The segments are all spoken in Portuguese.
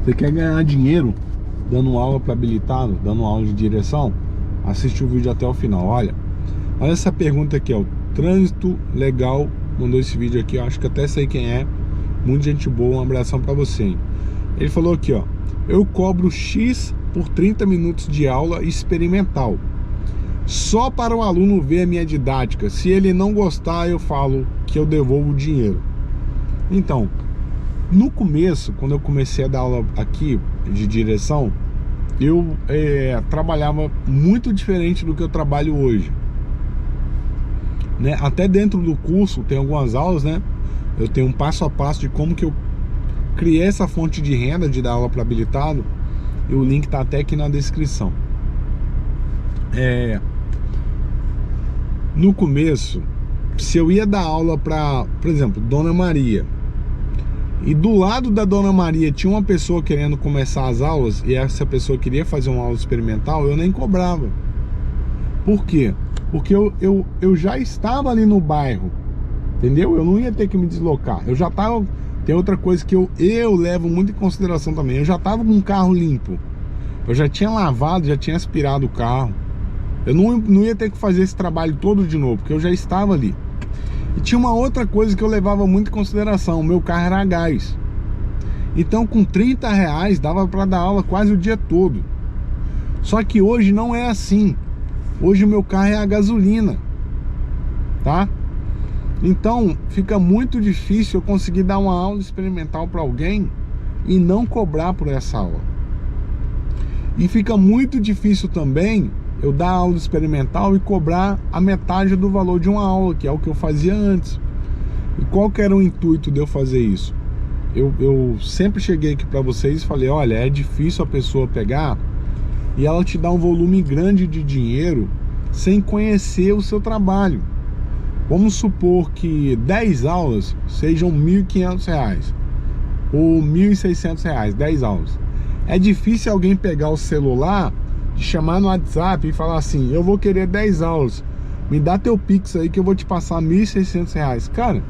Você quer ganhar dinheiro dando aula para habilitado, dando aula de direção? Assiste o vídeo até o final. Olha essa pergunta aqui, ó. O Trânsito Legal mandou esse vídeo aqui, eu acho que até sei quem é. Muita gente boa, um abração para você, hein? Ele falou aqui, ó: eu cobro X por 30 minutos de aula experimental, só para o aluno ver a minha didática. Se ele não gostar, eu falo que eu devolvo o dinheiro. Então, no começo, quando eu comecei a dar aula aqui de direção, eu trabalhava muito diferente do que eu trabalho hoje, né? Até dentro do curso tem algumas aulas, né? Eu tenho um passo a passo de como que eu criei essa fonte de renda de dar aula para habilitado, e o link tá até aqui na descrição. No começo, se eu ia dar aula para, por exemplo, Dona Maria, e do lado da Dona Maria tinha uma pessoa querendo começar as aulas, e essa pessoa queria fazer uma aula experimental, eu nem cobrava. Por quê? Porque eu já estava ali no bairro, entendeu? Eu não ia ter que me deslocar. Eu já estava... Tem outra coisa que eu levo muito em consideração também. Eu já estava com o carro limpo. Eu já tinha lavado, já tinha aspirado o carro. Eu não ia ter que fazer esse trabalho todo de novo, porque eu já estava ali. E tinha uma outra coisa que eu levava muito em consideração: o meu carro era a gás. Então com R$30 dava para dar aula quase o dia todo. Só que hoje não é assim. Hoje o meu carro é a gasolina, tá? Então fica muito difícil eu conseguir dar uma aula experimental para alguém e não cobrar por essa aula. E fica muito difícil também eu dar aula experimental e cobrar a metade do valor de uma aula, que é o que eu fazia antes. E qual que era o intuito de eu fazer isso? Eu sempre cheguei aqui para vocês e falei: olha, é difícil a pessoa pegar e ela te dá um volume grande de dinheiro sem conhecer o seu trabalho. Vamos supor que 10 aulas sejam R$1.500 ou R$1.600, 10 aulas. É difícil alguém pegar o celular, chamar no WhatsApp e falar assim: eu vou querer 10 aulas, me dá teu Pix aí que eu vou te passar R$1.600. Cara,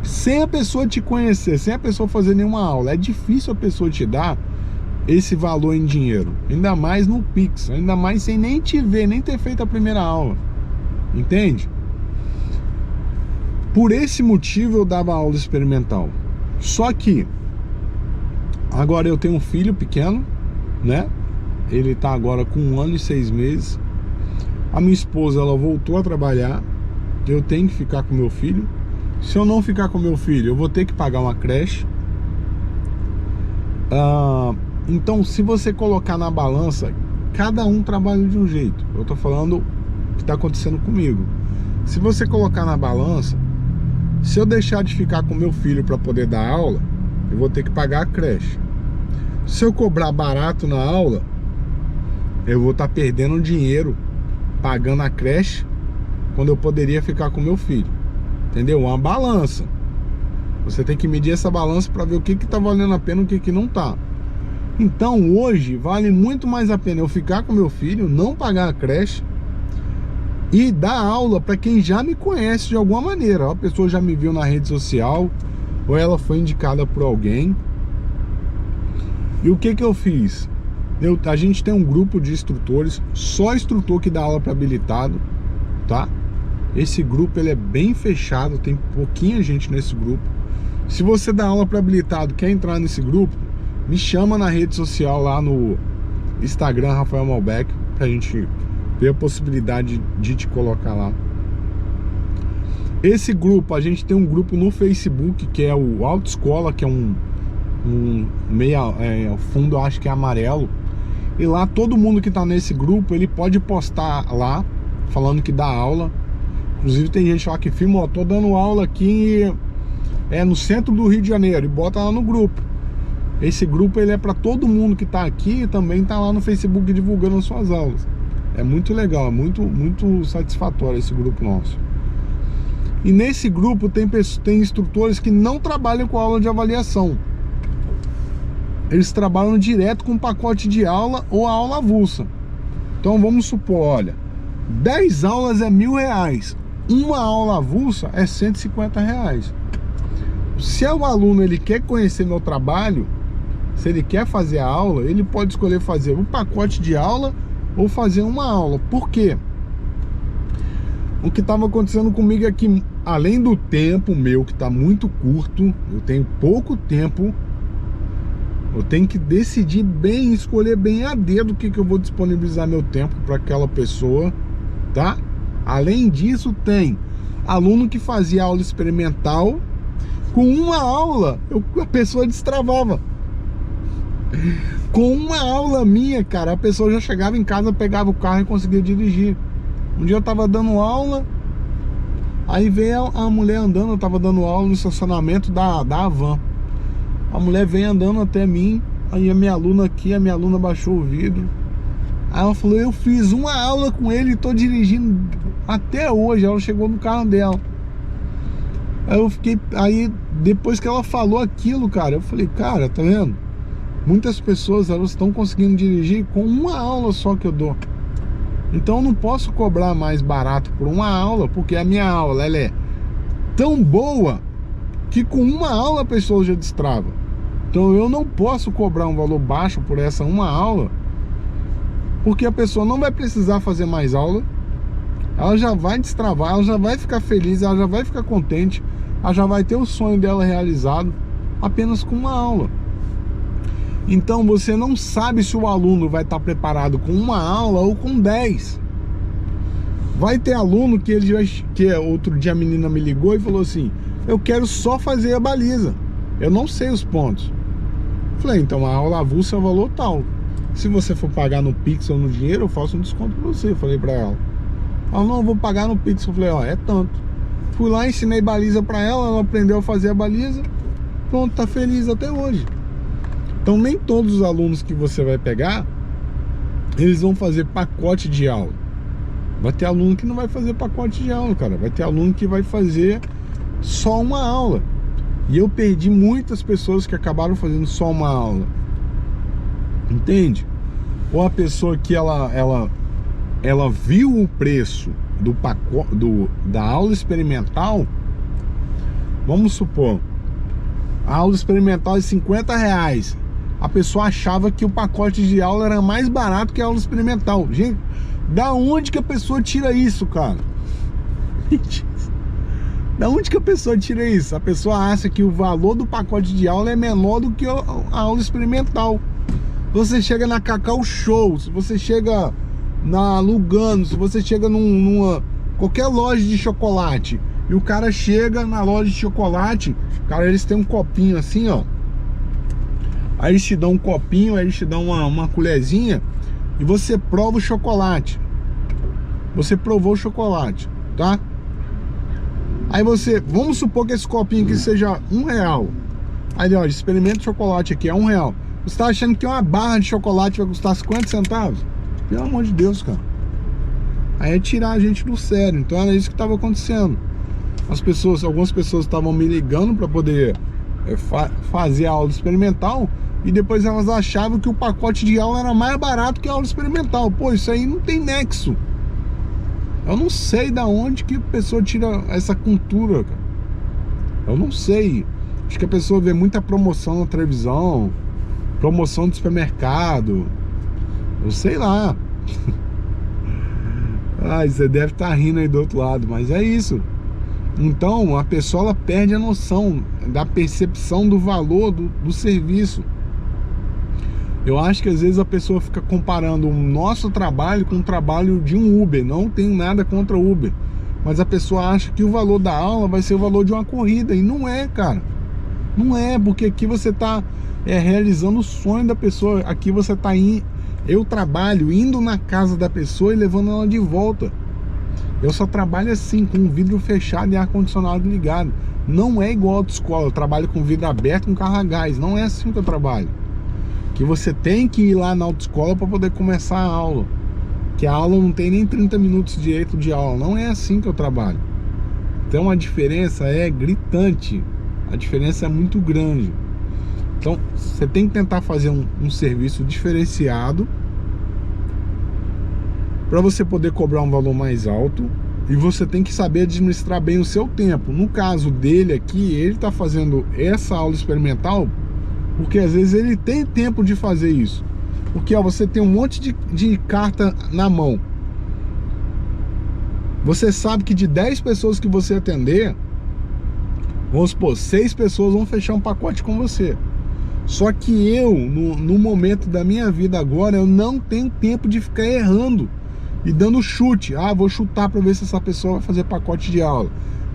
sem a pessoa te conhecer, sem a pessoa fazer nenhuma aula, é difícil a pessoa te dar esse valor em dinheiro, ainda mais no Pix, ainda mais sem nem te ver, nem ter feito a primeira aula, entende? Por esse motivo eu dava aula experimental. Só que agora eu tenho um filho pequeno, né? Ele tá agora com 1 ano e 6 meses. A minha esposa, ela voltou a trabalhar. Eu tenho que ficar com meu filho. Se eu não ficar com meu filho, eu vou ter que pagar uma creche. Então, se você colocar na balança, cada um trabalha de um jeito. Eu tô falando o que tá acontecendo comigo. Se você colocar na balança, se eu deixar de ficar com meu filho para poder dar aula, eu vou ter que pagar a creche. Se eu cobrar barato na aula, eu vou estar perdendo dinheiro pagando a creche, quando eu poderia ficar com meu filho. Entendeu? Uma balança. Você tem que medir essa balança para ver o que tá valendo a pena e o que não tá. Então hoje vale muito mais a pena eu ficar com meu filho, não pagar a creche e dar aula para quem já me conhece de alguma maneira. A pessoa já me viu na rede social, ou ela foi indicada por alguém. E o que eu fiz? A gente tem um grupo de instrutores, só instrutor que dá aula para habilitado, tá? Esse grupo ele é bem fechado, tem pouquinha gente nesse grupo. Se você dá aula para habilitado, quer entrar nesse grupo, me chama na rede social lá no Instagram, Rafael Malbec, pra gente ver a possibilidade de te colocar lá. Esse grupo, a gente tem um grupo no Facebook, que é o Autoescola, que é um o fundo eu acho que é amarelo. E lá todo mundo que tá nesse grupo, ele pode postar lá, falando que dá aula. Inclusive tem gente lá que filma: ó, tô dando aula aqui no centro do Rio de Janeiro, e bota lá no grupo. Esse grupo ele é para todo mundo que tá aqui, e também tá lá no Facebook divulgando as suas aulas. É muito legal, é muito satisfatório esse grupo nosso. E nesse grupo tem instrutores que não trabalham com aula de avaliação. Eles trabalham direto com pacote de aula ou a aula avulsa. Então vamos supor, olha, 10 aulas é R$1.000, uma aula avulsa é R$150. Se o aluno ele quer conhecer meu trabalho, se ele quer fazer a aula, ele pode escolher fazer um pacote de aula ou fazer uma aula. Por quê? O que estava acontecendo comigo é que, além do tempo meu, que está muito curto, eu tenho pouco tempo, eu tenho que decidir bem, escolher bem a dedo o que eu vou disponibilizar meu tempo para aquela pessoa, tá? Além disso, tem aluno que fazia aula experimental, com uma aula a pessoa destravava. Com uma aula minha, cara, a pessoa já chegava em casa, pegava o carro e conseguia dirigir. Um dia eu tava dando aula, aí veio a mulher andando, eu tava dando aula no estacionamento da Havan. A mulher veio andando até mim, aí a minha aluna baixou o vidro. Aí ela falou, eu fiz uma aula com ele e tô dirigindo até hoje. Ela chegou no carro dela. Aí depois que ela falou aquilo, cara, eu falei, cara, tá vendo? Muitas pessoas, elas estão conseguindo dirigir com uma aula só que eu dou. Então eu não posso cobrar mais barato por uma aula, porque a minha aula, ela é tão boa que com uma aula a pessoa já destrava. Então eu não posso cobrar um valor baixo por essa uma aula, porque a pessoa não vai precisar fazer mais aula, ela já vai destravar, ela já vai ficar feliz, ela já vai ficar contente, ela já vai ter o sonho dela realizado apenas com uma aula. Então você não sabe se o aluno vai estar preparado com uma aula ou com 10. Vai ter aluno que outro dia a menina me ligou e falou assim, eu quero só fazer a baliza, eu não sei os pontos. Falei, então a aula avulsa é o valor tal. Se você for pagar no Pix ou no dinheiro, eu faço um desconto pra você. Falei pra ela. Ela, não, eu vou pagar no Pix. Eu falei, ó, é tanto. Fui lá, ensinei baliza pra ela, ela aprendeu a fazer a baliza. Pronto, tá feliz até hoje. Então nem todos os alunos que você vai pegar, eles vão fazer pacote de aula. Vai ter aluno que não vai fazer pacote de aula, cara. Vai ter aluno que vai fazer só uma aula. E eu perdi muitas pessoas que acabaram fazendo só uma aula. Entende? Ou a pessoa que ela viu o preço do pacote da aula experimental. Vamos supor, a aula experimental é R$50. A pessoa achava que o pacote de aula era mais barato que a aula experimental. Gente, da onde que a pessoa tira isso, cara? Da onde que a pessoa tira isso? A pessoa acha que o valor do pacote de aula é menor do que a aula experimental. Você chega na Cacau Show, se você chega na Lugano, se você chega numa qualquer loja de chocolate, e o cara chega na loja de chocolate, cara, eles têm um copinho assim, ó. Aí eles te dão um copinho, aí eles te dão uma colherzinha e você prova o chocolate. Você provou o chocolate, tá? Aí você, vamos supor que esse copinho aqui seja R$1. Aí, ó, experimenta o chocolate aqui, é R$1. Você tá achando que uma barra de chocolate vai custar 50 centavos? Pelo amor de Deus, cara. Aí é tirar a gente do sério. Então era isso que estava acontecendo. Algumas pessoas estavam me ligando para poder fazer a aula experimental, e depois elas achavam que o pacote de aula era mais barato que a aula experimental. Pô, isso aí não tem nexo. Eu não sei da onde que a pessoa tira essa cultura, cara. Eu não sei. Acho que a pessoa vê muita promoção na televisão, promoção do supermercado, eu sei lá. Ai, você deve estar rindo aí do outro lado, mas é isso. Então a pessoa ela perde a noção da percepção do valor do serviço. Eu acho que às vezes a pessoa fica comparando o nosso trabalho com o trabalho de um Uber. Não tenho nada contra o Uber, mas a pessoa acha que o valor da aula vai ser o valor de uma corrida, e não é, cara. Não é, porque aqui você está realizando o sonho da pessoa. Aqui você está eu trabalho indo na casa da pessoa e levando ela de volta. Eu só trabalho assim, com o vidro fechado e ar-condicionado ligado. Não é igual a autoescola, eu trabalho com vidro aberto, com carro a gás. Não é assim que eu trabalho. Que você tem que ir lá na autoescola para poder começar a aula. Que a aula não tem nem 30 minutos direito de aula. Não é assim que eu trabalho. Então a diferença é gritante. A diferença é muito grande. Então você tem que tentar fazer um serviço diferenciado para você poder cobrar um valor mais alto, E você tem que saber administrar bem o seu tempo. No caso dele aqui, ele está fazendo essa aula experimental porque às vezes ele tem tempo de fazer isso. Porque ó, você tem um monte de carta na mão. Você sabe que de 10 pessoas que você atender, vamos supor, 6 pessoas vão fechar um pacote com você. Só que eu, no momento da minha vida agora, eu não tenho tempo de ficar errando e dando chute. Ah, vou chutar para ver se essa pessoa vai fazer pacote de aula.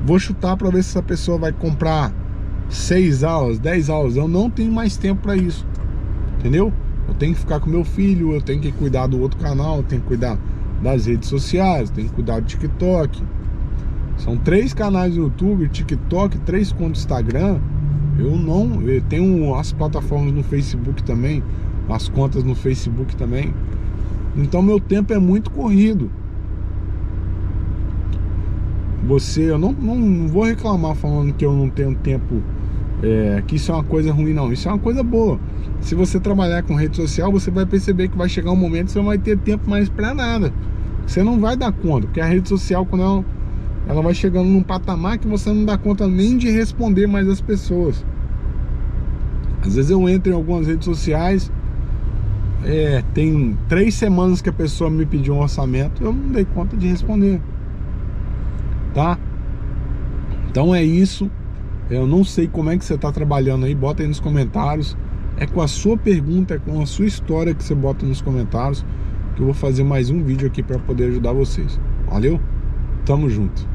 Vou chutar para ver se essa pessoa vai comprar 6 aulas, 10 aulas. Eu não tenho mais tempo para isso. Entendeu? Eu tenho que ficar com meu filho, eu tenho que cuidar do outro canal, eu tenho que cuidar das redes sociais, eu tenho que cuidar do TikTok. São 3 canais no YouTube, TikTok, 3 contas no Instagram. Eu tenho as plataformas no Facebook também, as contas no Facebook também. Então meu tempo é muito corrido. Eu não vou reclamar falando que eu não tenho tempo, que isso é uma coisa ruim, não. Isso é uma coisa boa. Se você trabalhar com rede social, você vai perceber que vai chegar um momento que você não vai ter tempo mais pra nada. Você não vai dar conta, porque a rede social, quando ela vai chegando num patamar que você não dá conta nem de responder mais as pessoas. Às vezes eu entro em algumas redes sociais, tem 3 semanas que a pessoa me pediu um orçamento, eu não dei conta de responder, tá? Então é isso. Eu não sei como é que você está trabalhando aí, bota aí nos comentários. É com a sua pergunta, é com a sua história que você bota nos comentários, que eu vou fazer mais um vídeo aqui para poder ajudar vocês. Valeu? Tamo junto.